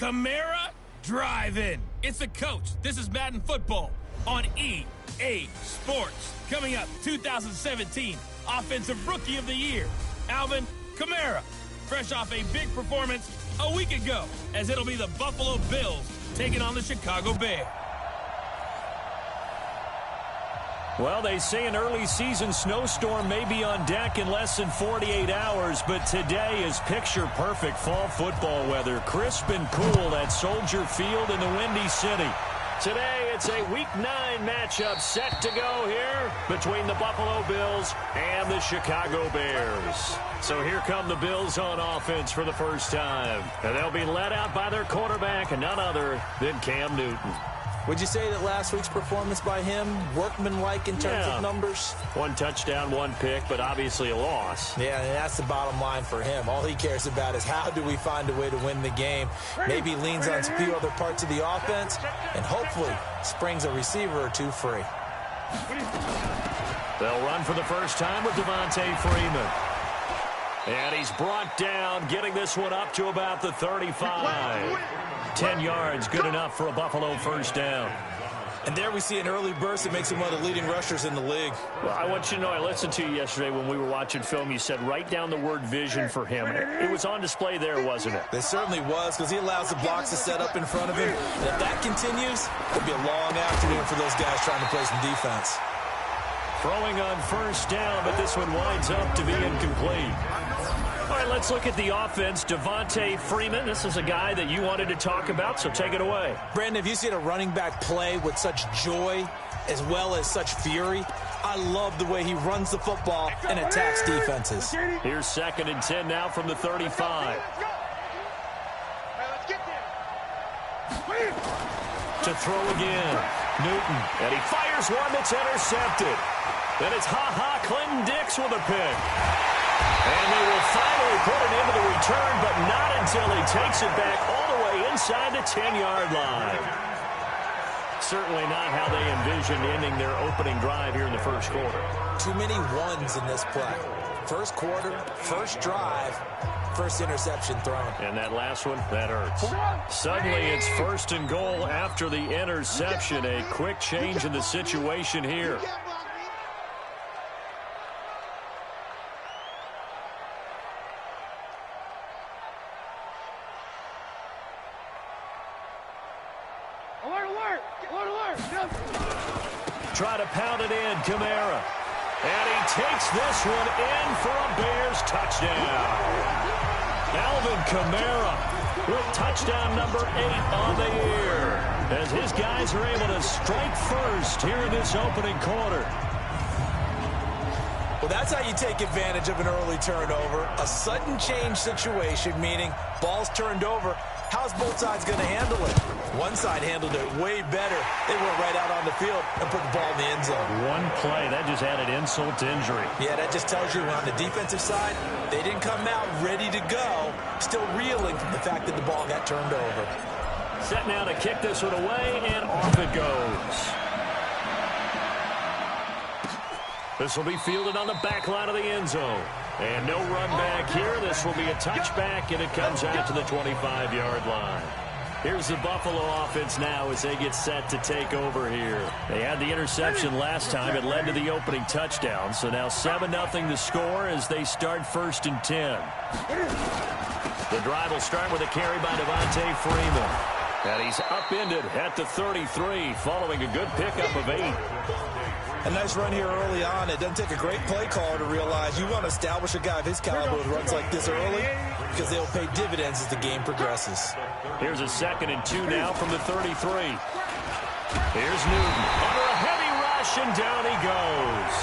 Kamara Drive-In. It's the coach. This is Madden Football on EA Sports. Coming up, 2017 Offensive Rookie of the Year, Alvin Kamara. Fresh off a big performance a week ago, as it'll be the Buffalo Bills taking on the Chicago Bears. Well, they say an early season snowstorm may be on deck in less than 48 hours, but today is picture-perfect fall football weather. Crisp and cool at Soldier Field in the Windy City. Today, it's a Week 9 matchup set to go here between the Buffalo Bills and the Chicago Bears. So here come the Bills on offense for the first time. And they'll be led out by their quarterback, and none other than Cam Newton. Would you say that last week's performance by him, workmanlike in terms of numbers? 1 touchdown, 1 pick, but obviously a loss. Yeah, and that's the bottom line for him. All he cares about is how do we find a way to win the game. Maybe leans on a few other parts of the offense, and hopefully springs a receiver or two free. They'll run for the first time with Devontae Freeman. And he's brought down, getting this one up to about the 35. 10 yards, good enough for a Buffalo first down. And there we see an early burst that makes him one of the leading rushers in the league. Well, I want you to know, I listened to you yesterday when we were watching film. You said write down the word vision for him. It was on display there, wasn't it? It certainly was, because he allows the blocks to set up in front of him. And if that continues, it'll be a long afternoon for those guys trying to play some defense. Throwing on first down, but this one winds up to be incomplete. All right, let's look at the offense. Devontae Freeman, this is a guy that you wanted to talk about, so take it away. Brandon, if you see a running back play with such joy as well as such fury, I love the way he runs the football and attacks defenses. Here's 2nd and 10 now from the 35. To throw again, Newton, and he fires one that's intercepted. Then it's Clinton Dix with a pick. And they will finally put it into the return, but not until he takes it back all the way inside the 10-yard line. Certainly not how they envisioned ending their opening drive here in the first quarter. Too many ones in this play. First quarter, first drive, first interception thrown. And that last one, that hurts. Suddenly it's 1st and goal after the interception. A quick change in the situation here. Try to pound it in, Kamara. And he takes this one in for a Bears touchdown. Alvin Kamara with touchdown number 8 on the year, as his guys are able to strike first here in this opening quarter. Well, that's how you take advantage of an early turnover. A sudden change situation, meaning ball's turned over. How's both sides going to handle it? One side handled it way better. They went right out on the field and put the ball in the end zone. One play, that just added insult to injury. Yeah, that just tells you on the defensive side, they didn't come out ready to go, still reeling from the fact that the ball got turned over. Set now to kick this one away, and off it goes. This will be fielded on the back line of the end zone. And no run back here. This will be a touchback, and it comes out to the 25-yard line. Here's the Buffalo offense now as they get set to take over here. They had the interception last time. It led to the opening touchdown. So now 7-0 the score as they start 1st and 10. The drive will start with a carry by Devontae Freeman. And he's upended at the 33 following a good pickup of 8. A nice run here early on. It doesn't take a great play caller to realize you want to establish a guy of his caliber with runs like this early, because they'll pay dividends as the game progresses. Here's a 2nd and 2 now from the 33. Here's Newton under a heavy rush, and down he goes.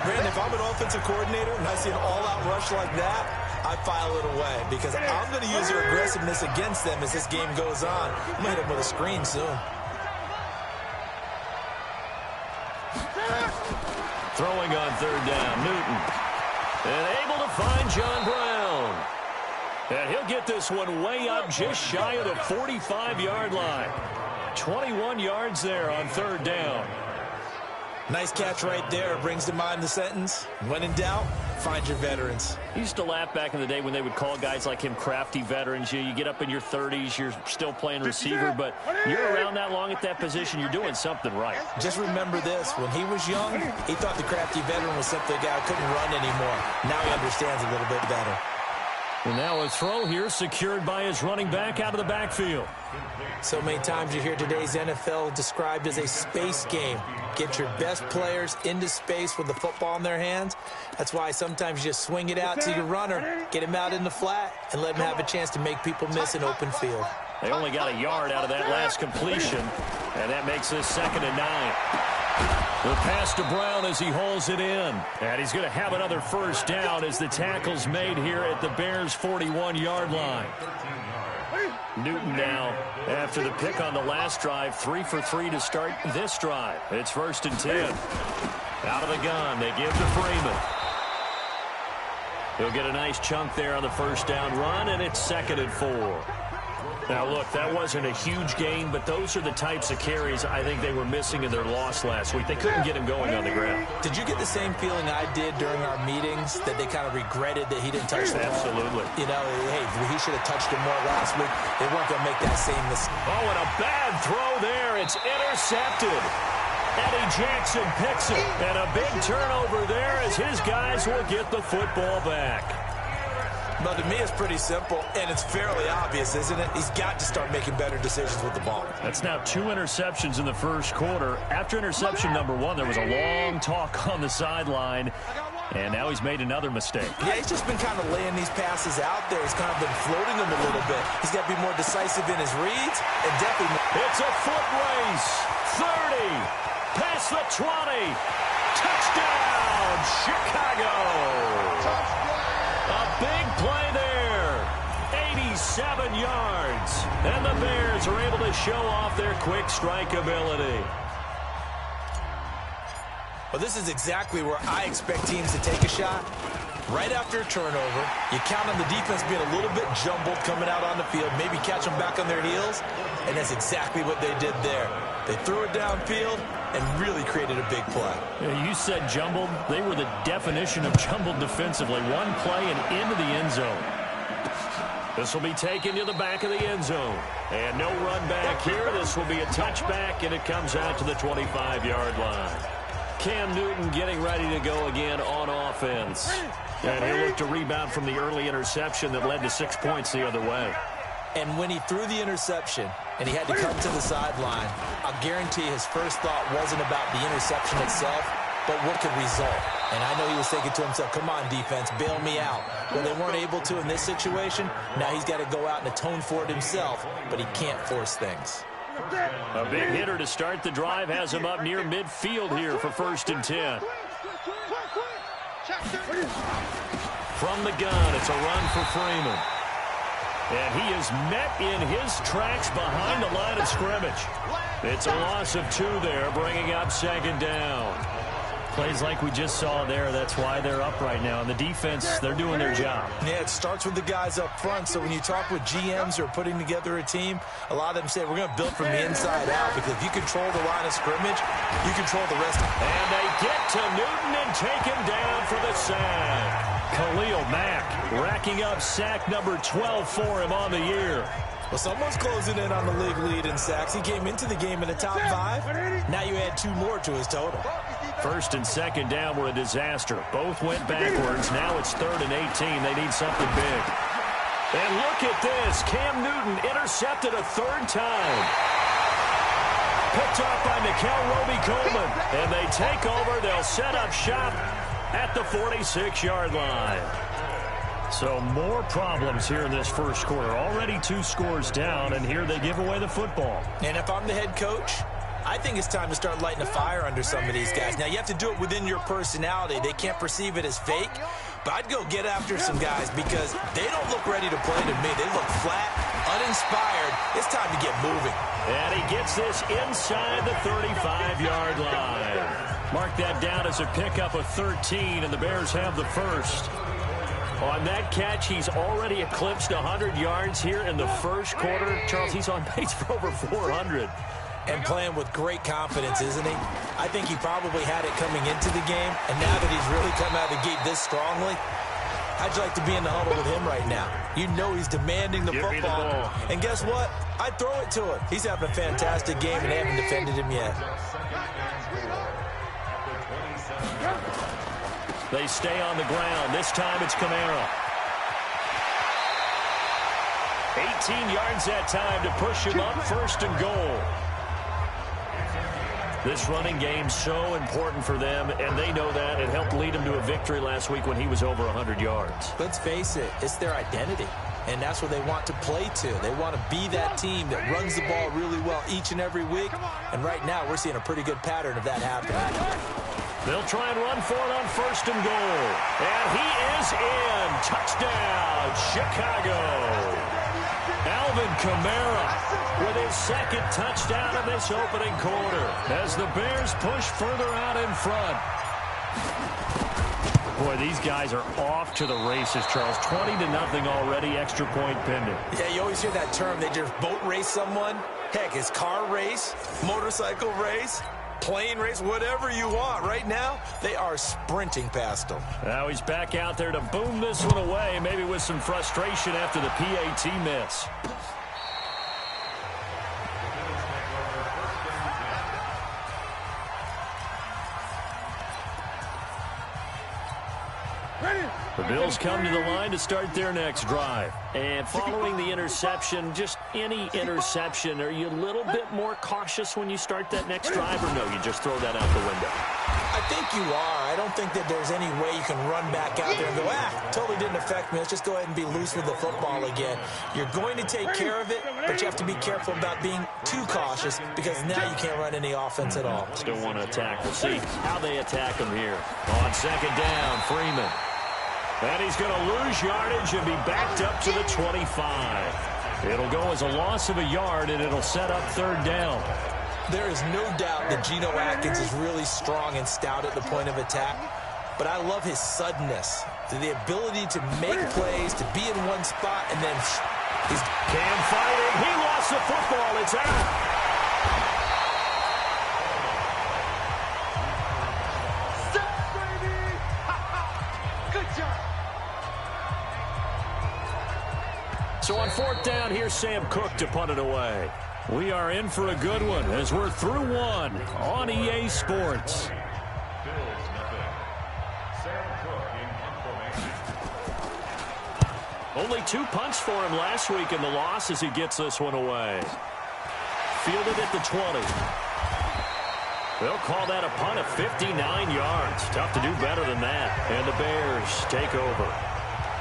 Brandon, if I'm an offensive coordinator and I see an all-out rush like that, I file it away, because I'm going to use their aggressiveness against them as this game goes on. I'm going to hit them with a screen soon. Throwing on 3rd down, Newton. And able to find John Brown. And he'll get this one way up just shy of the 45-yard line. 21 yards there on 3rd down. Nice catch right there. Brings to mind the sentence, when in doubt, Find your veterans. I used to laugh back in the day when they would call guys like him crafty veterans. You get up in your 30s, you're still playing receiver, but you're around that long at that position, you're doing something right. Just remember this. When he was young, he thought the crafty veteran was simply a guy who couldn't run anymore. Now he understands a little bit better. And now a throw here secured by his running back out of the backfield. So many times you hear today's NFL described as a space game. Get your best players into space with the football in their hands. That's why sometimes you just swing it out to your runner, get him out in the flat, and let him have a chance to make people miss an open field. They only got a yard out of that last completion, and that makes this 2nd and 9. The pass to Brown as he hauls it in. And he's going to have another first down as the tackle's made here at the Bears' 41-yard line. Newton now, after the pick on the last drive, 3 for 3 to start this drive. It's 1st and 10. Out of the gun, they give to Freeman. He'll get a nice chunk there on the first down run, and it's 2nd and 4. Now, look, that wasn't a huge gain, but those are the types of carries I think they were missing in their loss last week. They couldn't get him going on the ground. Did you get the same feeling I did during our meetings, that they kind of regretted that he didn't touch the ball? Absolutely. You know, hey, he should have touched it more last week. They weren't going to make that same mistake. Oh, and a bad throw there. It's intercepted. Eddie Jackson picks it, and a big turnover there as his guys will get the football back. But to me, it's pretty simple, and it's fairly obvious, isn't it? He's got to start making better decisions with the ball. That's now 2 interceptions in the first quarter. After interception number 1, there was a long talk on the sideline, and now he's made another mistake. Yeah, he's just been kind of laying these passes out there. He's kind of been floating them a little bit. He's got to be more decisive in his reads, and definitely more. It's a foot race. 30, past the 20. Touchdown, Chicago. A big play there, 87 yards, and the Bears are able to show off their quick strike ability. Well, this is exactly where I expect teams to take a shot. Right after a turnover, you count on the defense being a little bit jumbled coming out on the field, maybe catch them back on their heels, and that's exactly what they did there. They threw it downfield and really created a big play. You said jumbled. They were the definition of jumbled defensively. One play and into the end zone. This will be taken to the back of the end zone. And no run back here. This will be a touchback, and it comes out to the 25-yard line. Cam Newton getting ready to go again on offense. And he'll look to rebound from the early interception that led to 6 points the other way. And when he threw the interception and he had to come to the sideline, I'll guarantee his first thought wasn't about the interception itself, but what could result. And I know he was thinking to himself, come on, defense, bail me out. Well, they weren't able to in this situation. Now he's got to go out and atone for it himself, but he can't force things. A big hitter to start the drive has him up near midfield here for 1st and 10. From the gun, it's a run for Freeman. And he is met in his tracks behind the line of scrimmage. It's a loss of 2 there, bringing up 2nd down. Plays like we just saw there, that's why they're up right now. And the defense, they're doing their job. Yeah, it starts with the guys up front. So when you talk with GMs who are putting together a team, a lot of them say, we're going to build from the inside out. Because if you control the line of scrimmage, you control the rest. And they get to Newton and take him down for the sack. Khalil Mack racking up sack number 12 for him on the year. Well, someone's closing in on the league lead in sacks. He came into the game in the top 5. Now you add 2 more to his total. 1st and 2nd down were a disaster. Both went backwards. Now it's 3rd and 18. They need something big. And look at this. Cam Newton intercepted a 3rd time. Picked off by Nickel Roby-Coleman. And they take over. They'll set up shop at the 46-yard line. So more problems here in this first quarter. Already 2 scores down, and here they give away the football. And if I'm the head coach, I think it's time to start lighting a fire under some of these guys. Now, you have to do it within your personality. They can't perceive it as fake, but I'd go get after some guys because they don't look ready to play to me. They look flat, uninspired. It's time to get moving. And he gets this inside the 35-yard line. Mark that down as a pickup of 13, and the Bears have the first. On that catch, he's already eclipsed 100 yards here in the first quarter. Charles, he's on pace for over 400. And playing with great confidence, isn't he? I think he probably had it coming into the game, and now that he's really come out of the gate this strongly, how'd you like to be in the huddle with him right now? You know he's demanding the football. And guess what? I'd throw it to him. He's having a fantastic game, and they haven't defended him yet. They stay on the ground. This time it's Kamara. 18 yards that time to push him up, 1st and goal. This running game's so important for them, and they know that. It helped lead them to a victory last week when he was over 100 yards. Let's face it, it's their identity, and that's what they want to play to. They want to be that team that runs the ball really well each and every week, and right now we're seeing a pretty good pattern of that happening. They'll try and run for it on 1st and goal, and he is in. Touchdown, Chicago. Alvin Kamara with his 2nd touchdown of this opening quarter as the Bears push further out in front. Boy, these guys are off to the races, Charles. 20-0 already, extra point pending. Yeah, you always hear that term. They just boat race someone. Heck, it's car race, motorcycle race, plane race, whatever you want. Right now, they are sprinting past them. Now he's back out there to boom this one away, maybe with some frustration after the PAT miss. The Bills come to the line to start their next drive. And following the interception, just any interception, are you a little bit more cautious when you start that next drive, or no, you just throw that out the window? I think you are. I don't think that there's any way you can run back out there and go, totally didn't affect me. Let's just go ahead and be loose with the football again. You're going to take care of it, but you have to be careful about being too cautious because now you can't run any offense at all. Still want to attack. We'll see how they attack him here. On 2nd down, Freeman. And he's going to lose yardage and be backed up to the 25. It'll go as a loss of a yard, and it'll set up 3rd down. There is no doubt that Geno Atkins is really strong and stout at the point of attack, but I love his suddenness, the ability to make plays, to be in one spot, and then he's Cam fighting. He lost the football. It's out. So on 4th down, here's Sam Cook to punt it away. We are in for a good one as we're through one on EA Sports. Only 2 punts for him last week in the loss as he gets this one away. Fielded at the 20. They'll call that a punt of 59 yards. Tough to do better than that. And the Bears take over.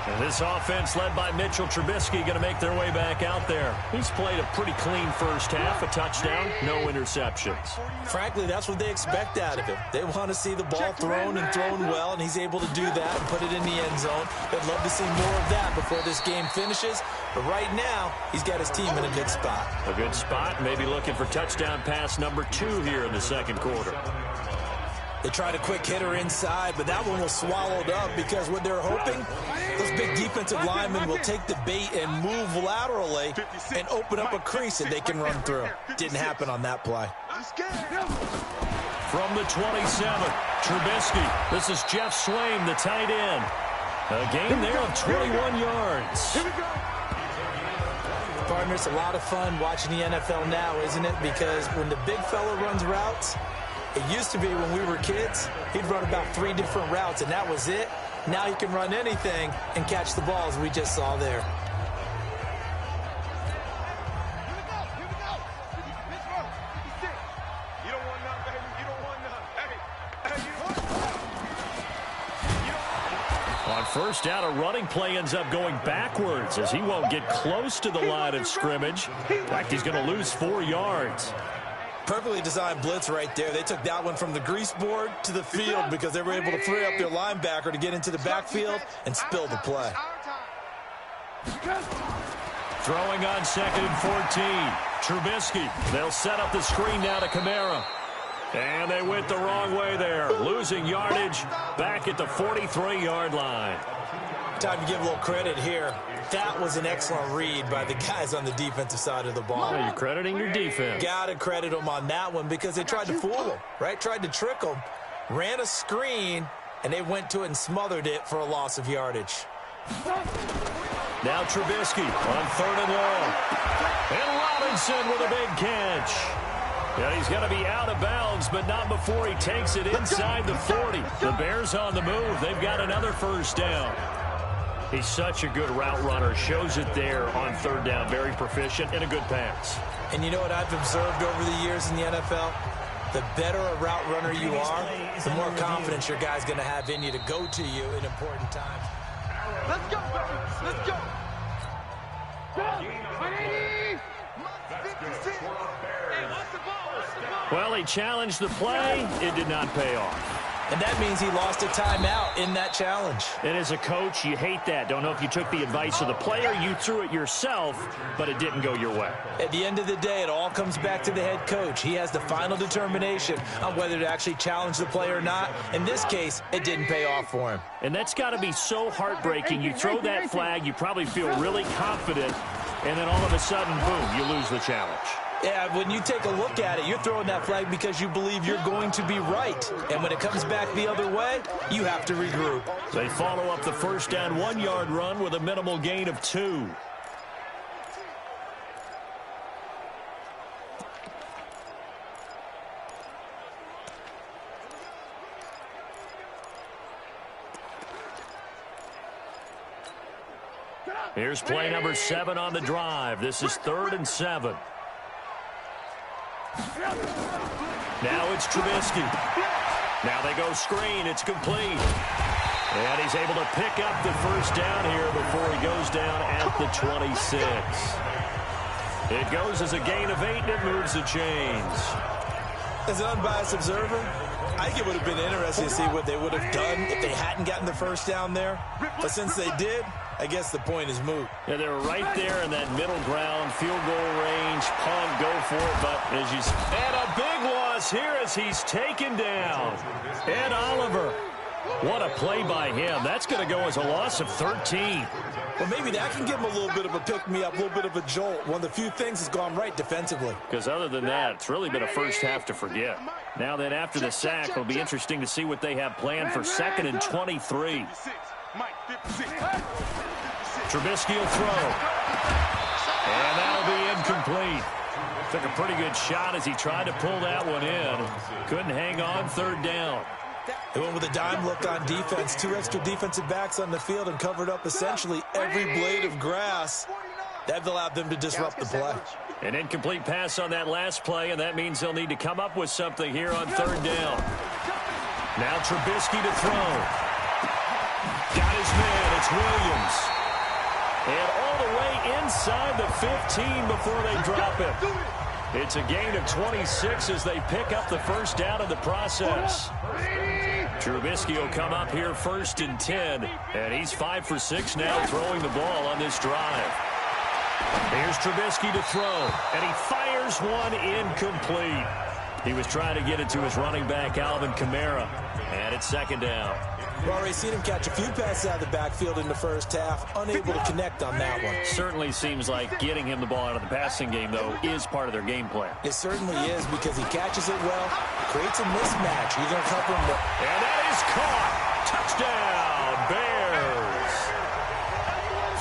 And this offense led by Mitchell Trubisky going to make their way back out there. He's played a pretty clean first half, a touchdown, no interceptions. Frankly, that's what they expect out of him. They want to see the ball thrown and thrown well, and he's able to do that and put it in the end zone. They'd love to see more of that before this game finishes. But right now, he's got his team in a good spot. A good spot, maybe looking for touchdown pass number 2 here in the 2nd quarter. They tried a quick hitter inside, but that one was swallowed up because what they're hoping, those big defensive linemen will take the bait and move laterally and open up a crease that they can run through. Didn't happen on that play. From the 27, Trubisky. This is Jeff Swaim, the tight end. A gain there of 21 yards. Partner, it's a lot of fun watching the NFL now, isn't it? Because when the big fella runs routes, it used to be when we were kids, he'd run about 3 different routes, and that was it. Now he can run anything and catch the balls we just saw there. On 1st down, a running play ends up going backwards as he won't get close to the line of scrimmage. In fact, he's going to lose 4 yards. Perfectly designed blitz right there. They took that one from the grease board to the field because they were able to free up their linebacker to get into the backfield and spill the play. Throwing on 2nd and 14. Trubisky. They'll set up the screen now to Kamara. And they went the wrong way there. Losing yardage back at the 43-yard line. Time to give a little credit here. That was an excellent read by the guys on the defensive side of the ball. Well, you're crediting your defense. Got to credit them on that one because they tried to fool them, right? Tried to trick them, ran a screen, and they went to it and smothered it for a loss of yardage. Now Trubisky on 3rd and long. And Robinson with a big catch. Yeah, he's going to be out of bounds, but not before he takes it inside the 40. The Bears on the move. They've got another first down. He's such a good route runner. Shows it there on 3rd down. Very proficient and a good pass. And you know what I've observed over the years in the NFL? The better a route runner you are, the more confidence your guy's going to have in you to go to you in important times. Let's go, baby. Let's go. Well, he challenged the play. It did not pay off. And that means he lost a timeout in that challenge. And as a coach, you hate that. Don't know if you took the advice of the player, you threw it yourself, but it didn't go your way. At the end of the day, it all comes back to the head coach. He has the final determination on whether to actually challenge the play or not. In this case, it didn't pay off for him. And that's got to be so heartbreaking. You throw that flag, you probably feel really confident, and then all of a sudden, boom, you lose the challenge. Yeah, when you take a look at it, you're throwing that flag because you believe you're going to be right. And when it comes back the other way, you have to regroup. They follow up the first down 1-yard run with a minimal gain of 2. Here's play number 7 on the drive. This is 3rd and 7. Now it's Trubisky. Now they go screen. It's complete. And he's able to pick up the first down here before he goes down at the 26. It goes as a gain of 8, and it moves the chains. As an unbiased observer, I think it would have been interesting to see what they would have done if they hadn't gotten the first down there. But since they did, I guess the point is moot. Yeah, they were right there in that middle ground, field goal range, punt, go for it. But as you and a big loss here as he's taken down. Ed Oliver, what a play by him. That's going to go as a loss of 13. Well, maybe that can give him a little bit of a pick-me-up, a little bit of a jolt. One of the few things that's gone right defensively. Because other than that, it's really been a first half to forget. Now then, after the sack, it'll be interesting to see what they have planned for 2nd and 23. Trubisky will throw. And that'll be incomplete. Took a pretty good shot as he tried to pull that one in. Couldn't hang on 3rd down. They went with a dime look on defense. 2 extra defensive backs on the field and covered up essentially every blade of grass. That allowed them to disrupt the play. An incomplete pass on that last play, and that means they'll need to come up with something here on 3rd down. Now Trubisky to throw. Got his man. It's Williams. And all the way inside the 15 before they drop it. It's a gain of 26 as they pick up the first down in the process. Trubisky will come up here 1st and 10. And he's 5 for 6 now throwing the ball on this drive. Here's Trubisky to throw. And he fires one incomplete. He was trying to get it to his running back, Alvin Kamara. And it's 2nd down. We've already seen him catch a few passes out of the backfield in the first half. Unable to connect on that one. Certainly seems like getting him the ball out of the passing game, though, is part of their game plan. It certainly is because he catches it well, creates a mismatch. He's going to cover him. And that is caught. Touchdown, Bears.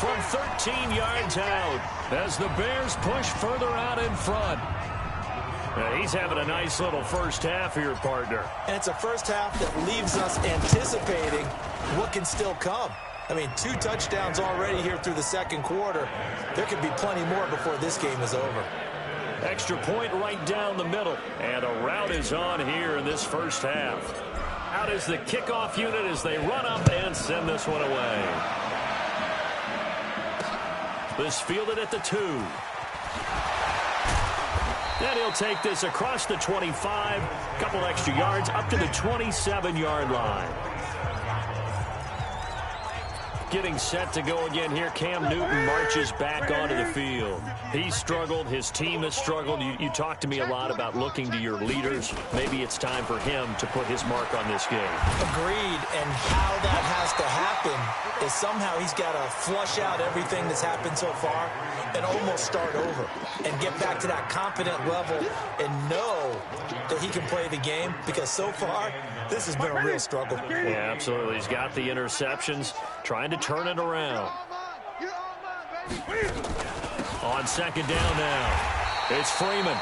From 13 yards out as the Bears push further out in front. He's having a nice little first half here, partner. And it's a first half that leaves us anticipating what can still come. I mean, 2 touchdowns already here through the 2nd quarter. There could be plenty more before this game is over. Extra point right down the middle. And a route is on here in this first half. Out is the kickoff unit as they run up and send this one away. This fielded at the 2. And he'll take this across the 25, couple extra yards up to the 27-yard line. Getting set to go again here. Cam Newton marches back onto the field. He struggled. His team has struggled. You talked to me a lot about looking to your leaders. Maybe it's time for him to put his mark on this game. Agreed. And how that has to happen is somehow he's got to flush out everything that's happened so far and almost start over and get back to that confident level and know that he can play the game, because so far this has been a real struggle. Yeah, absolutely. He's got the interceptions, trying to turn it around. On second down now, it's Freeman.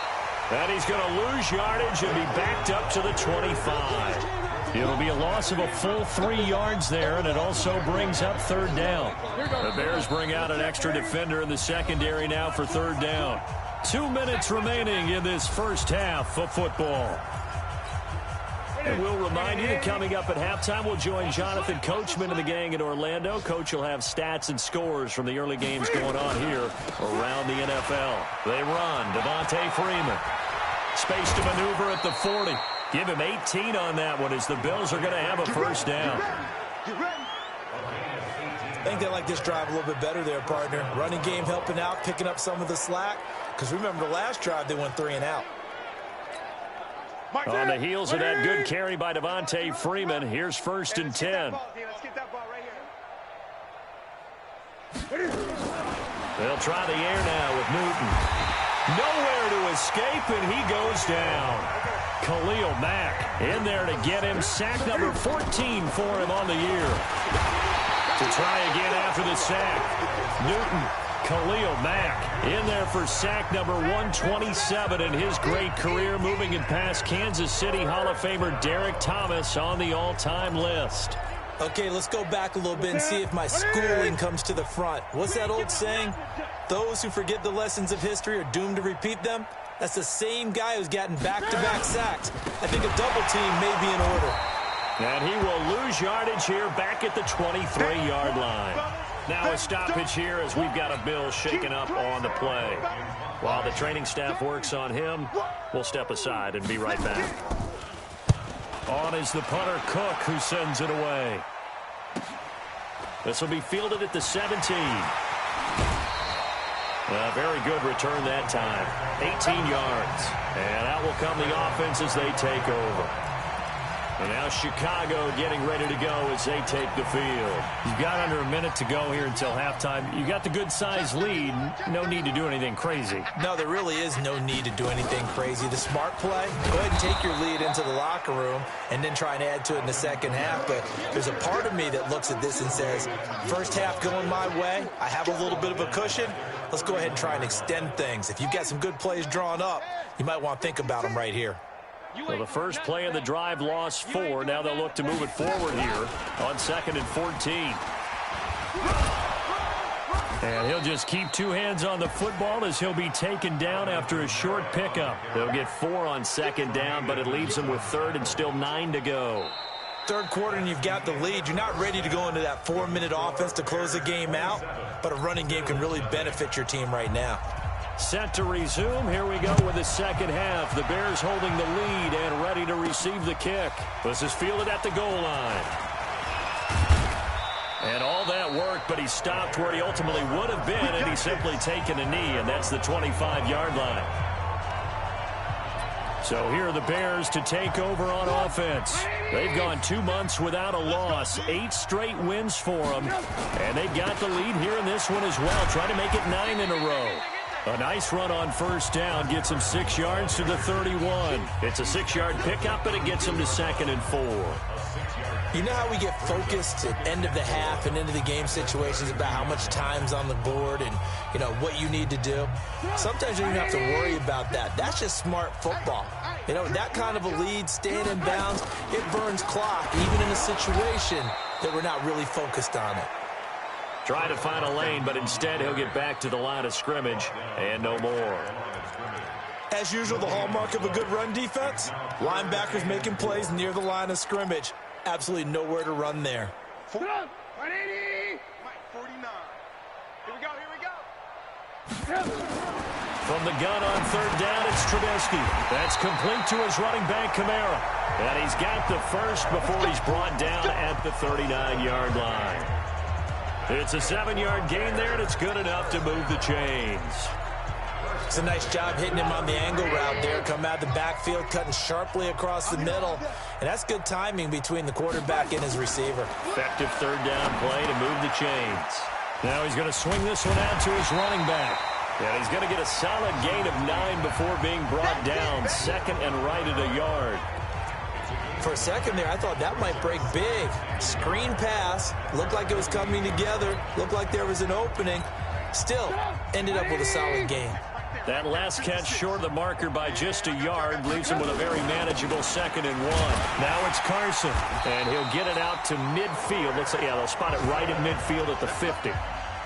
And he's going to lose yardage and be backed up to the 25. It'll be a loss of a full 3 yards there, and it also brings up third down. The Bears bring out an extra defender in the secondary now for third down. 2 minutes remaining in this first half of football. And we'll remind you that coming up at halftime, we'll join Jonathan Coachman and the gang in Orlando. Coach will have stats and scores from the early games going on here around the NFL. They run. Devontae Freeman. Space to maneuver at the 40. Give him 18 on that one, as the Bills are going to have a first down. I think they like this drive a little bit better there, partner. Running game helping out, picking up some of the slack. Because remember, the last drive they went 3 and out. On the heels of that good carry by Devontae Freeman, here's 1st and 10. They'll try the air now with Newton. Nowhere to escape, and he goes down. Khalil Mack in there to get him. Sack number 14 for him on the year. To try again after the sack. Newton, Khalil Mack in there for sack number 127 in his great career, moving it past Kansas City Hall of Famer Derek Thomas on the all-time list. Okay, let's go back a little bit and see if my schooling comes to the front. What's that old saying? Those who forget the lessons of history are doomed to repeat them. That's the same guy who's gotten back-to-back sacks. I think a double team may be in order. And he will lose yardage here back at the 23-yard line. Now a stoppage here as we've got a Bill shaken up on the play. While the training staff works on him, we'll step aside and be right back. On is the punter, Cook, who sends it away. This will be fielded at the 17. A very good return that time. 18 yards. And out will come the offense as they take over. And now Chicago getting ready to go as they take the field. You've got under a minute to go here until halftime. You got the good-sized lead. No need to do anything crazy. No, there really is no need to do anything crazy. The smart play, go ahead and take your lead into the locker room and then try and add to it in the second half. But there's a part of me that looks at this and says, first half going my way, I have a little bit of a cushion. Let's go ahead and try and extend things. If you've got some good plays drawn up, you might want to think about them right here. Well, the first play of the drive lost 4. Now they'll look to move it forward here on 2nd and 14. And he'll just keep 2 hands on the football as he'll be taken down after a short pickup. They'll get 4 on 2nd down, but it leaves them with 3rd and still 9 to go. Third quarter and you've got the lead. You're not ready to go into that 4-minute offense to close the game out, but a running game can really benefit your team right now. Set to resume. Here we go with the second half. The Bears holding the lead and ready to receive the kick. This is fielded at the goal line. And all that work, but he stopped where he ultimately would have been, and he's simply taken a knee, and that's the 25-yard line. So here are the Bears to take over on offense. They've gone 2 months without a loss, 8 straight wins for them, and they've got the lead here in this one as well, trying to make it 9 in a row. A nice run on first down gets him 6 yards to the 31. It's a 6-yard pickup, but it gets him to 2nd and 4. You know how we get focused at end of the half and into the game situations about how much time's on the board and, you know, what you need to do? Sometimes you don't even have to worry about that. That's just smart football. You know, that kind of a lead, staying in bounds, it burns clock, even in a situation that we're not really focused on it. Try to find a lane, but instead he'll get back to the line of scrimmage and no more. As usual, the hallmark of a good run defense, linebackers making plays near the line of scrimmage. Absolutely nowhere to run there. 180. 49. Here we go. From the gun on third down, it's Trubisky. That's complete to his running back, Kamara. And he's got the first before he's brought down at the 39-yard line. It's a 7-yard gain there, and it's good enough to move the chains. It's a nice job hitting him on the angle route there. Come out of the backfield, cutting sharply across the middle. And that's good timing between the quarterback and his receiver. Effective third down play to move the chains. Now he's going to swing this one out to his running back. And he's going to get a solid gain of 9 before being brought down. Second and right at a yard. For a second there, I thought that might break big. Screen pass. Looked like it was coming together. Looked like there was an opening. Still, ended up with a solid gain. That last catch short of the marker by just a yard leaves him with a very manageable 2nd and 1. Now it's Carson, and he'll get it out to midfield. Looks like, yeah, they'll spot it right at midfield at the 50.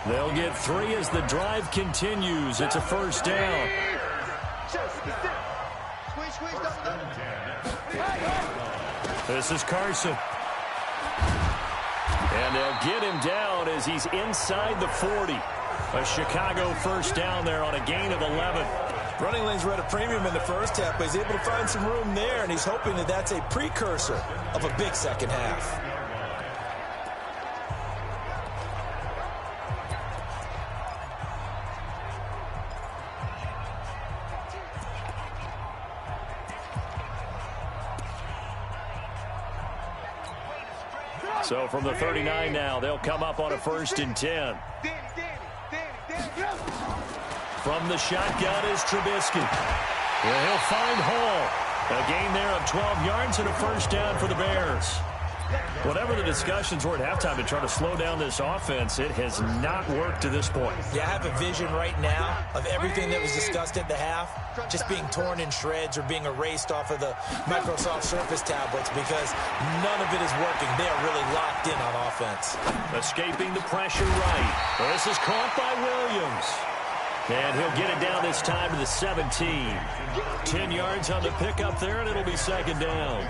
They'll get 3 as the drive continues. It's a first down. This is Carson. And they'll get him down as he's inside the 40. A Chicago first down there on a gain of 11. Running lanes were at a premium in the first half, but he's able to find some room there, and he's hoping that that's a precursor of a big second half. So from the 39 now, they'll come up on a 1st and 10. From the shotgun is Trubisky. Well, he'll find Hall. A gain there of 12 yards and a first down for the Bears. Whatever the discussions were at halftime to try to slow down this offense, it has not worked to this point. Yeah, I have a vision right now of everything that was discussed at the half just being torn in shreds or being erased off of the Microsoft Surface tablets because none of it is working. They are really locked in on offense. Escaping the pressure right. This is caught by Williams. And he'll get it down this time to the 17. 10 yards on the pickup there, and it'll be 2nd down.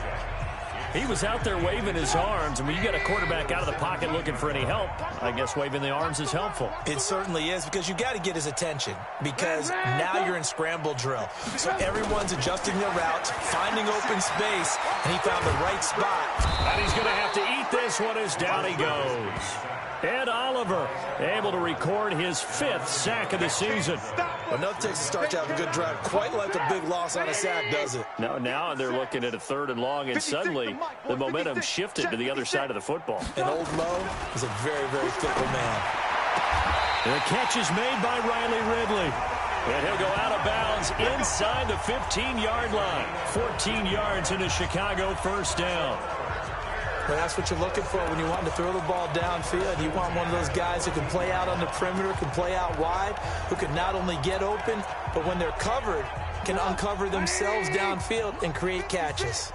He was out there waving his arms, and when you get a quarterback out of the pocket looking for any help, I guess waving the arms is helpful. It certainly is, because you got to get his attention, because now you're in scramble drill. So everyone's adjusting their routes, finding open space, and he found the right spot. And he's going to have to eat this one as down he goes. Ed Oliver able to record his 5th sack of the season. Enough takes a start to have a good drive. Quite like a big loss on a sack, does it? No, now they're looking at a 3rd and long, and suddenly the momentum shifted to the other side of the football. And old Mo is a very, very fickle man. The catch is made by Riley Ridley. And he'll go out of bounds inside the 15-yard line. 14 yards in a Chicago first down. Well, that's what you're looking for when you want to throw the ball downfield. You want one of those guys who can play out on the perimeter, can play out wide, who can not only get open, but when they're covered, can uncover themselves downfield and create catches.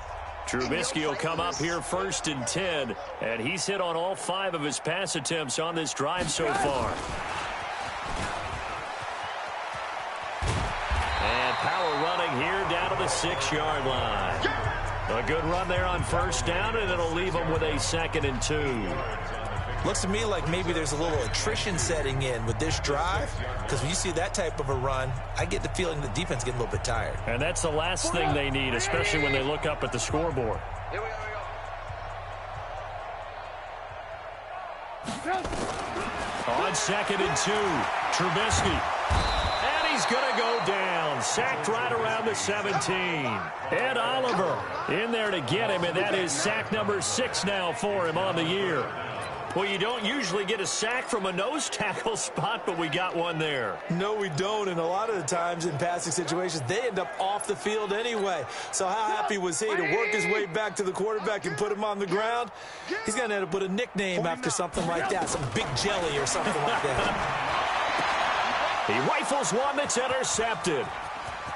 Trubisky will come up here 1st and 10, and he's hit on all 5 of his pass attempts on this drive so far. And power running here down to the 6-yard line. A good run there on first down, and it'll leave them with a 2nd and 2. Looks to me like maybe there's a little attrition setting in with this drive, because when you see that type of a run, I get the feeling the defense getting a little bit tired. And that's the last thing they need, especially when they look up at the scoreboard. Here we go. On 2nd and 2, Trubisky. He's going to go down. Sacked right around the 17. Ed Oliver in there to get him, and that is sack number 6 now for him on the year. Well, you don't usually get a sack from a nose tackle spot, but we got one there. No, we don't, and a lot of the times in passing situations, they end up off the field anyway. So how happy was he to work his way back to the quarterback and put him on the ground? He's going to end up with a nickname after something like that, some Big Jelly or something like that. He rifles one that's intercepted.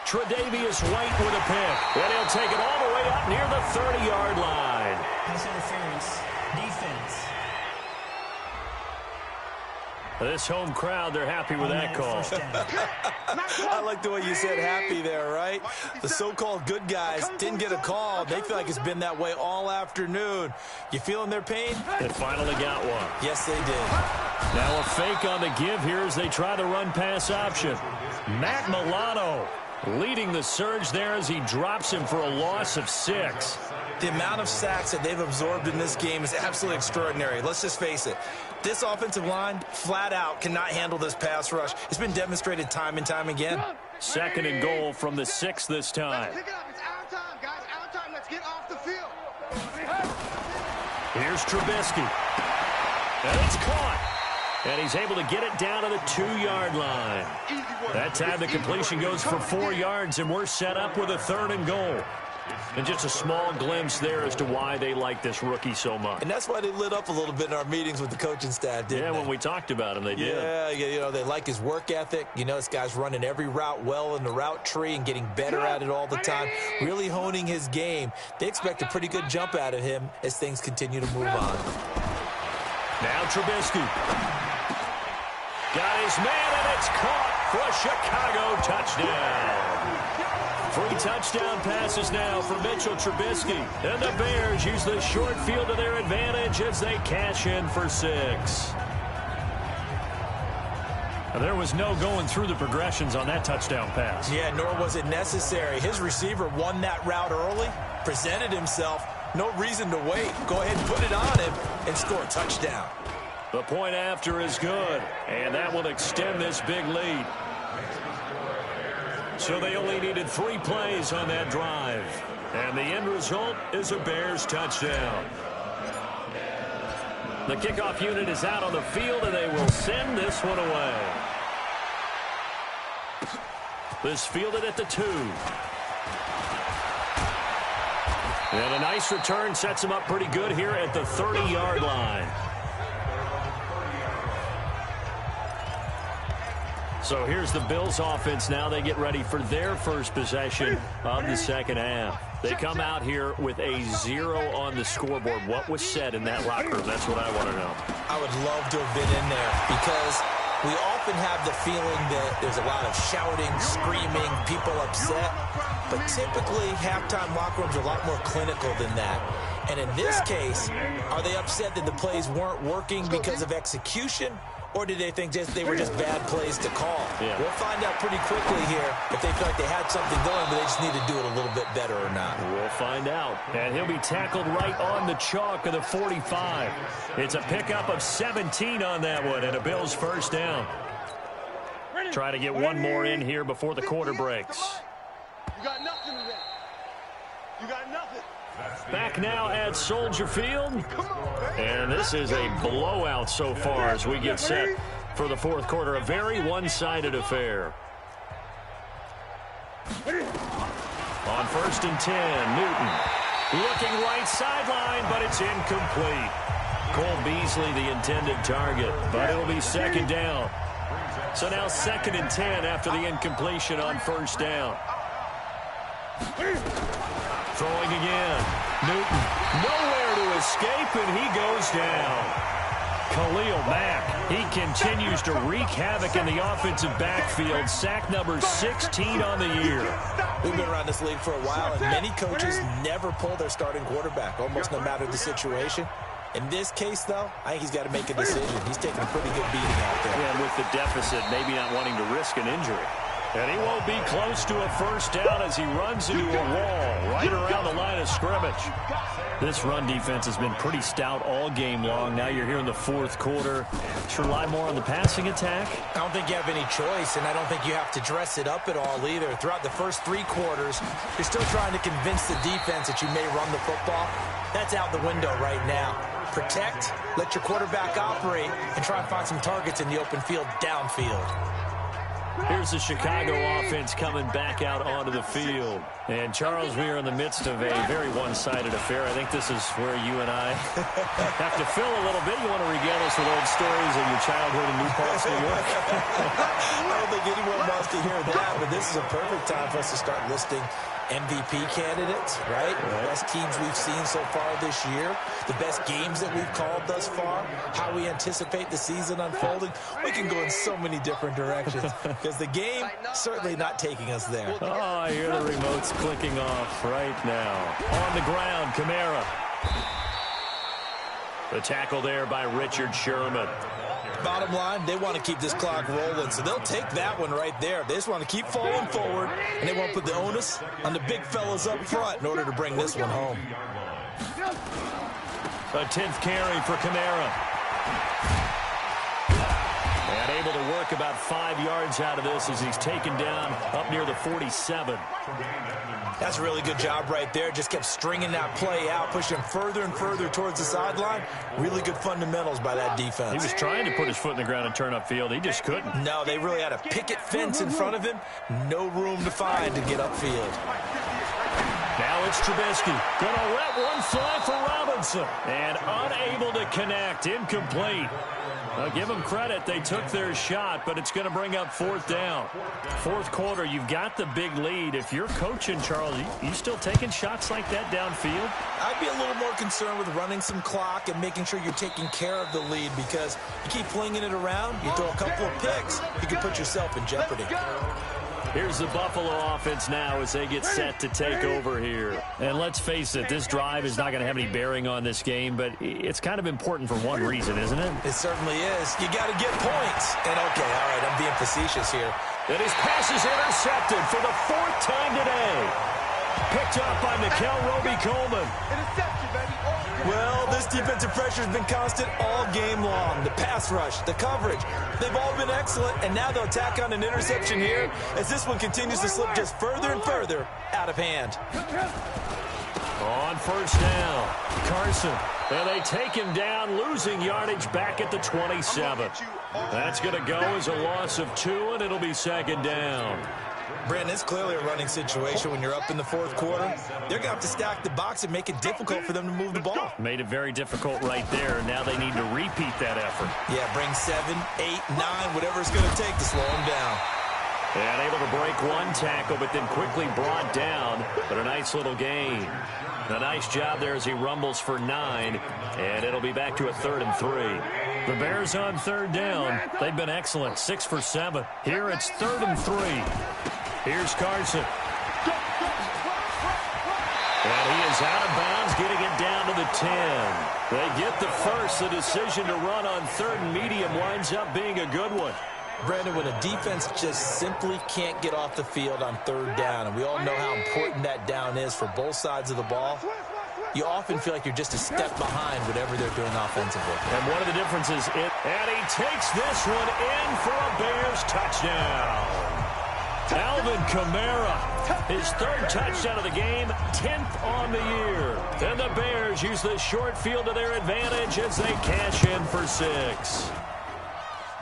Tre'Davious White with a pick. And he'll take it all the way up near the 30-yard line. Pass interference. Defense. This home crowd, they're happy with that call. I like the way you said happy there, right? The so-called good guys didn't get a call. They feel like it's been that way all afternoon. You feeling their pain? They finally got one. Yes, they did. Now a fake on the give here as they try the run-pass option. Matt Milano Leading the surge there as he drops him for a loss of 6. The amount of sacks that they've absorbed in this game is absolutely extraordinary. Let's just face it. This offensive line, flat out, cannot handle this pass rush. It's been demonstrated time and time again. 2nd and goal from the 6 this time. Let's pick it up. It's our time, guys. Our time. Let's get off the field. Here's Trubisky. And it's caught. And he's able to get it down to the 2-yard line. That time the completion goes for 4 yards, and we're set up with a 3rd and goal. And just a small glimpse there as to why they like this rookie so much. And that's why they lit up a little bit in our meetings with the coaching staff, didn't they? Yeah, when we talked about him, they did. Yeah, you know, they like his work ethic. You know, this guy's running every route well in the route tree and getting better at it all the time, really honing his game. They expect a pretty good jump out of him as things continue to move on. Now Trubisky. Got his man, and it's caught for a Chicago touchdown. 3 touchdown passes now for Mitchell Trubisky. And the Bears use the short field to their advantage as they cash in for 6. And there was no going through the progressions on that touchdown pass. Yeah, nor was it necessary. His receiver won that route early, presented himself. No reason to wait. Go ahead and put it on him and score a touchdown. The point after is good, and that will extend this big lead. So they only needed 3 plays on that drive. And the end result is a Bears touchdown. The kickoff unit is out on the field, and they will send this one away. This fielded at the 2. And a nice return sets him up pretty good here at the 30-yard line. So here's the Bills offense now. They get ready for their first possession of the second half. They come out here with a 0 on the scoreboard. What was said in that locker room? That's what I want to know. I would love to have been in there because we often have the feeling that there's a lot of shouting, screaming, people upset. But typically, halftime locker rooms are a lot more clinical than that. And in this case, are they upset that the plays weren't working because of execution? Or did they think they were just bad plays to call? Yeah. We'll find out pretty quickly here if they feel like they had something going, but they just need to do it a little bit better or not. We'll find out. And he'll be tackled right on the chalk of the 45. It's a pickup of 17 on that one, and a Bills first down. Try to get one more in here before the quarter breaks. You got nothing today. You got nothing. Back now at Soldier Field. And this is a blowout so far as we get set for the fourth quarter. A very one-sided affair. On 1st and 10, Newton. Looking right sideline, but it's incomplete. Cole Beasley, the intended target, but it'll be 2nd down. So now 2nd and 10 after the incompletion on 1st down. Throwing again. Newton nowhere to escape, and he goes down. Khalil Mack, he continues to wreak havoc in the offensive backfield. Sack number 16 on the year. We've been around this league for a while, and many coaches never pull their starting quarterback, almost no matter the situation. In this case, though, I think he's got to make a decision. He's taking a pretty good beating out there. And with the deficit, maybe not wanting to risk an injury. And he won't be close to a first down as he runs into a wall right around the line of scrimmage. This run defense has been pretty stout all game long. Now you're here in the fourth quarter. Should rely more on the passing attack? I don't think you have any choice, and I don't think you have to dress it up at all either. Throughout the first 3 quarters, you're still trying to convince the defense that you may run the football. That's out the window right now. Protect, let your quarterback operate, and try and find some targets in the open field downfield. Here's the Chicago offense coming back out onto the field. And, Charles, we are in the midst of a very one-sided affair. I think this is where you and I have to fill a little bit. You want to regale us with old stories of your childhood in New Paltz, New York? I don't think anyone wants to hear that, but this is a perfect time for us to start listing MVP candidates, right? The best teams we've seen so far this year, the best games that we've called thus far, how we anticipate the season unfolding. We can go in so many different directions because the game certainly not taking us there. Oh, I hear the remotes clicking off right now. On the ground, Kamara. The tackle there by Richard Sherman. Bottom line, they want to keep this clock rolling, so they'll take that one right there. They just want to keep falling forward, and they won't put the onus on the big fellas up front in order to bring this one home. A 10th carry for Kamara. And able to work about 5 yards out of this as he's taken down up near the 47. That's a really good job right there. Just kept stringing that play out, pushing him further and further towards the sideline. Really good fundamentals by that defense. He was trying to put his foot in the ground and turn upfield. He just couldn't. No, they really had a picket fence in front of him. No room to find to get upfield. Now it's Trubisky. Gonna let one fly for Robinson. And unable to connect. Incomplete. I'll give them credit. They took their shot, but it's going to bring up 4th down. 4th quarter, you've got the big lead. If you're coaching, Charles, you still taking shots like that downfield? I'd be a little more concerned with running some clock and making sure you're taking care of the lead, because you keep flinging it around, you throw a couple of picks, you can put yourself in jeopardy. Here's the Buffalo offense now as they get set to take over here. And let's face it, this drive is not going to have any bearing on this game, but it's kind of important for one reason, isn't it? It certainly is. You got to get points. And okay, all right, I'm being facetious here. And his pass is intercepted for the 4th time today. Picked up by Mikel Roby-Coleman. Interception, baby. Well, this defensive pressure has been constant all game long. The pass rush, the coverage, they've all been excellent, and now they'll tack on an interception here as this one continues to slip just further and further out of hand. On 1st down, Carson. And they take him down, losing yardage back at the 27. That's going to go as a loss of 2, and it'll be 2nd down. Brandon, it's clearly a running situation when you're up in the 4th quarter. They're going to have to stack the box and make it difficult for them to move the ball. Made it very difficult right there. Now they need to repeat that effort. Yeah, bring 7, 8, 9, whatever it's going to take to slow them down. And able to break one tackle, but then quickly brought down. But a nice little gain. A nice job there as he rumbles for 9. And it'll be back to a 3rd and 3. The Bears on 3rd down. They've been excellent. 6 for 7. Here it's 3rd and 3. Here's Carson. And he is out of bounds, getting it down to the 10. They get the first. The decision to run on 3rd and medium winds up being a good one. Brandon, when a defense just simply can't get off the field on 3rd down, and we all know how important that down is for both sides of the ball, you often feel like you're just a step behind whatever they're doing offensively. And one of the differences, and he takes this one in for a Bears touchdown. Alvin Kamara, his 3rd touchdown of the game, 10th on the year. And the Bears use the short field to their advantage as they cash in for 6.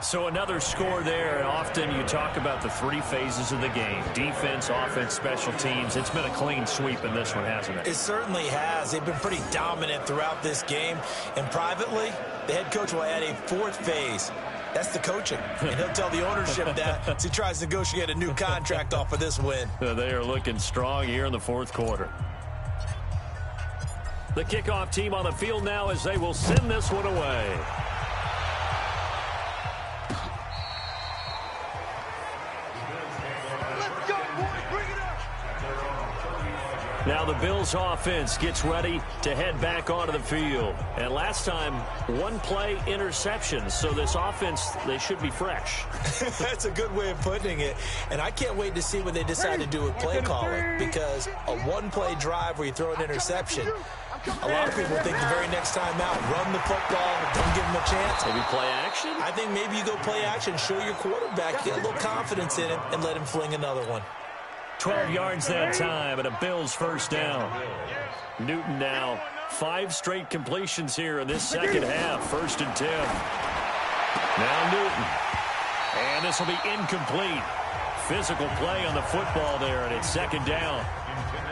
So another score there, and often you talk about the 3 phases of the game. Defense, offense, special teams. It's been a clean sweep in this one, hasn't it? It certainly has. They've been pretty dominant throughout this game. And privately, the head coach will add a 4th phase. That's the coaching. And he'll tell the ownership that as he tries to negotiate a new contract off of this win. They are looking strong here in the 4th quarter. The kickoff team on the field now as they will send this one away. Now the Bills offense gets ready to head back onto the field. And last time, 1 play interception. So this offense, they should be fresh. That's a good way of putting it. And I can't wait to see what they decide to do with play calling. Because a 1-play drive where you throw an interception, a lot of people think the very next time out, run the football, don't give him a chance. Maybe play action? I think maybe you go play action, show your quarterback, get a little confidence in him, and let him fling another one. 12 yards that time, and a Bills 1st down. Newton now, 5 straight completions here in this 2nd half. 1st and 10. Now Newton. And this will be incomplete. Physical play on the football there, and it's 2nd down.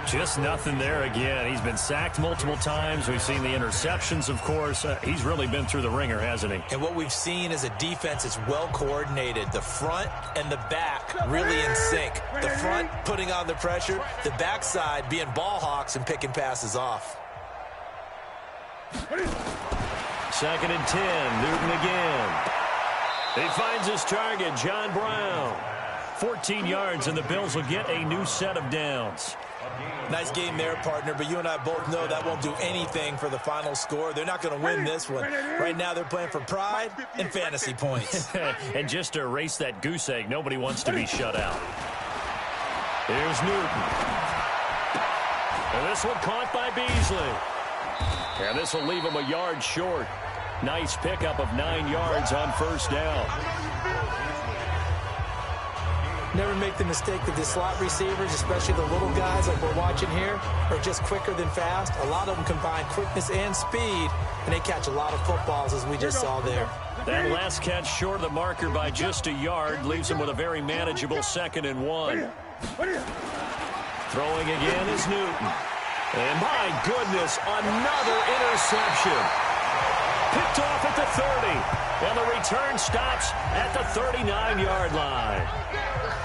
Just nothing there again. He's been sacked multiple times. We've seen the interceptions, of course. He's really been through the ringer, hasn't he? And what we've seen is a defense that's well coordinated. The front and the back really in sync. The front putting on the pressure. The backside being ball hawks and picking passes off. 2nd and 10. Newton again. He finds his target, John Brown. 14 yards, and the Bills will get a new set of downs. Nice game there, partner, but you and I both know that won't do anything for the final score. They're not going to win this one. Right now they're playing for pride and fantasy points. And just to erase that goose egg, nobody wants to be shut out. Here's Newton. And this one caught by Beasley. And this will leave him a yard short. Nice pickup of 9 yards on first down. Never make the mistake that the slot receivers, especially the little guys like we're watching here, are just quicker than fast. A lot of them combine quickness and speed, and they catch a lot of footballs, as we just saw there. That last catch short of the marker by just a yard leaves him with a very manageable 2nd and 1. Throwing again is Newton. And my goodness, another interception. Picked off at the 30. And the return stops at the 39-yard line.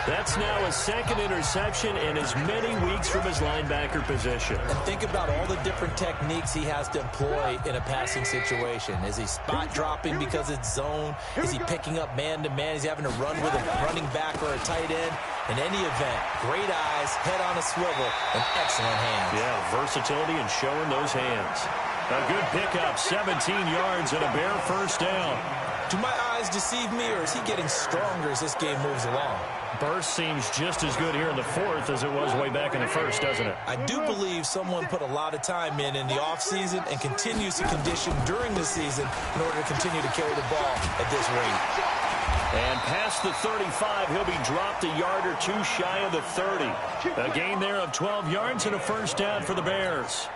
That's now a 2nd interception in as many weeks from his linebacker position. And think about all the different techniques he has to employ in a passing situation. Is he spot dropping because it's zone? Is he picking up man-to-man? Is he having to run with a running back or a tight end? In any event, great eyes, head on a swivel, and excellent hands. Yeah, versatility and showing those hands. A good pickup, 17 yards and a bare first down. Do my eyes deceive me, or is he getting stronger as this game moves along? Burst seems just as good here in the 4th as it was way back in the 1st, doesn't it? I do believe someone put a lot of time in the offseason and continues to condition during the season in order to continue to carry the ball at this rate. And past the 35, he'll be dropped a yard or two shy of the 30. A gain there of 12 yards and a first down for the Bears.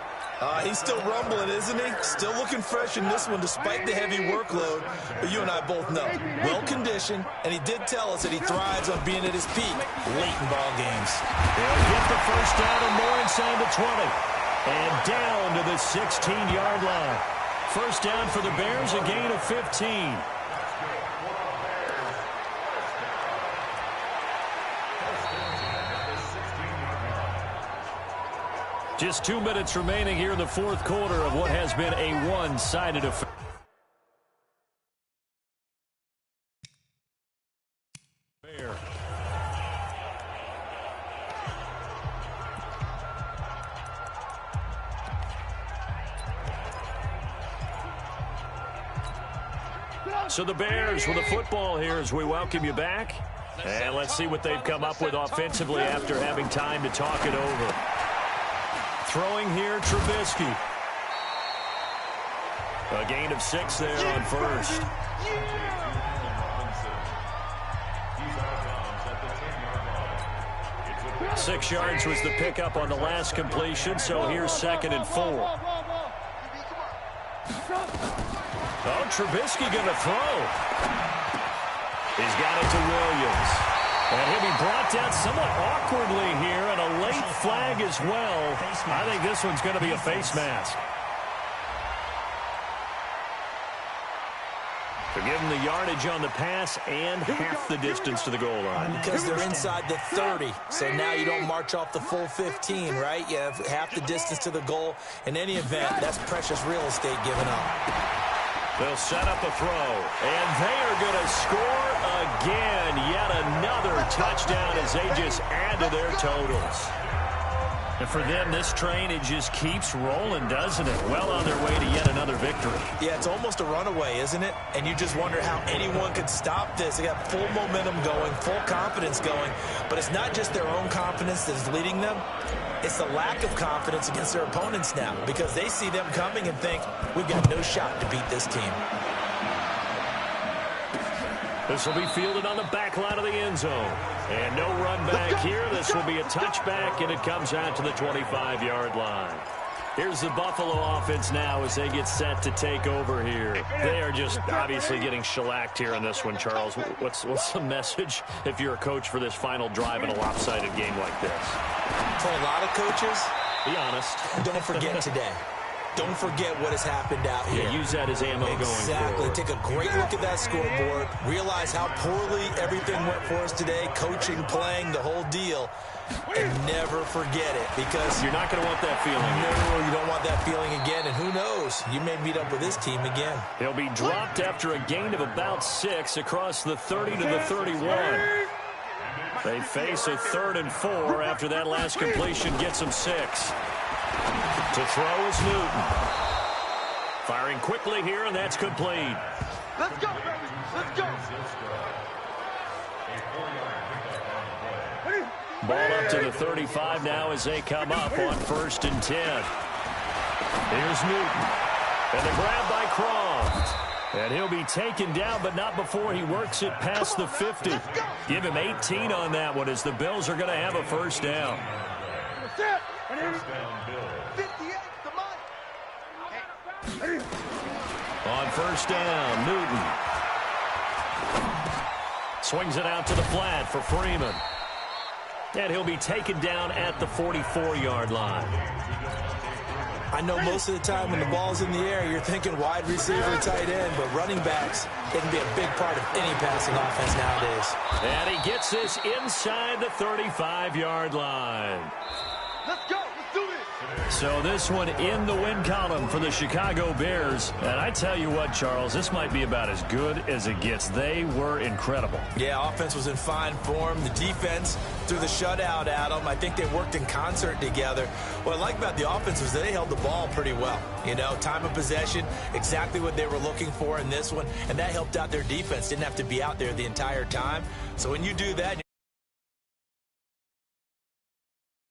He's still rumbling, isn't he? Still looking fresh in this one despite the heavy workload. But you and I both know, well-conditioned, and he did tell us that he thrives on being at his peak late in ball games. They'll get the first down and more inside the 20. And down to the 16-yard line. First down for the Bears, a gain of 15. Just 2 minutes remaining here in the 4th quarter of what has been a one-sided affair. So the Bears with the football here as we welcome you back. And let's see what they've come up with offensively after having time to talk it over. Throwing here, Trubisky. A gain of 6 there on first. Six yards was the pickup on the last completion, so here's 2nd and 4. Oh, Trubisky going to throw. He's got it to Williams. And he'll be brought down somewhat awkwardly here, and a late flag as well. I think this one's going to be a face mask. They're giving the yardage on the pass and half the distance to the goal line. Because they're inside the 30, so now you don't march off the full 15, right? You have half the distance to the goal. In any event, that's precious real estate given up. They'll set up a throw, and they are going to score again. Yet another touchdown as they just add to their totals. And for them, this train, it just keeps rolling, doesn't it? Well on their way to yet another victory. Yeah, it's almost a runaway, isn't it? And you just wonder how anyone could stop this. They got full momentum going, full confidence going. But it's not just their own confidence that is leading them. It's the lack of confidence against their opponents now, because they see them coming and think, we've got no shot to beat this team. This will be fielded on the back line of the end zone. And no run back here. This will be a touchback, and it comes out to the 25-yard line. Here's the Buffalo offense now as they get set to take over here. They are just obviously getting shellacked here in this one, Charles. What's the message if you're a coach for this final drive in a lopsided game like this? For a lot of coaches, be honest. Don't forget today. Don't forget what has happened out here. Yeah, use that as ammo going forward. Exactly. Take a great look at that scoreboard. Realize how poorly everything went for us today. Coaching, playing, the whole deal. And never forget it, because you're not going to want that feeling. No, you don't want that feeling again. And who knows? You may meet up with this team again. He'll be dropped after a gain of about 6 across the 30 to the 31. They face a 3rd and 4 after that last completion gets them 6. To throw is Newton. Firing quickly here, and that's complete. Let's go, baby. Let's go. Ball up to the 35 now as they come up on 1st and 10. Here's Newton. And the grab by Croft. And he'll be taken down, but not before he works it past the 50. Give him 18 on that one as the Bills are going to have a 1st down. On 1st down, Newton. Swings it out to the flat for Freeman. And he'll be taken down at the 44-yard line. I know most of the time when the ball's in the air, you're thinking wide receiver, tight end, but running backs, it can be a big part of any passing offense nowadays. And he gets this inside the 35-yard line. Let's go. Let's do this. So this one in the win column for the Chicago Bears. And I tell you what, Charles, this might be about as good as it gets. They were incredible. Yeah, offense was in fine form. The defense threw the shutout at them. I think they worked in concert together. What I like about the offense was they held the ball pretty well. You know, time of possession, exactly what they were looking for in this one. And that helped out their defense. Didn't have to be out there the entire time. So when you do that...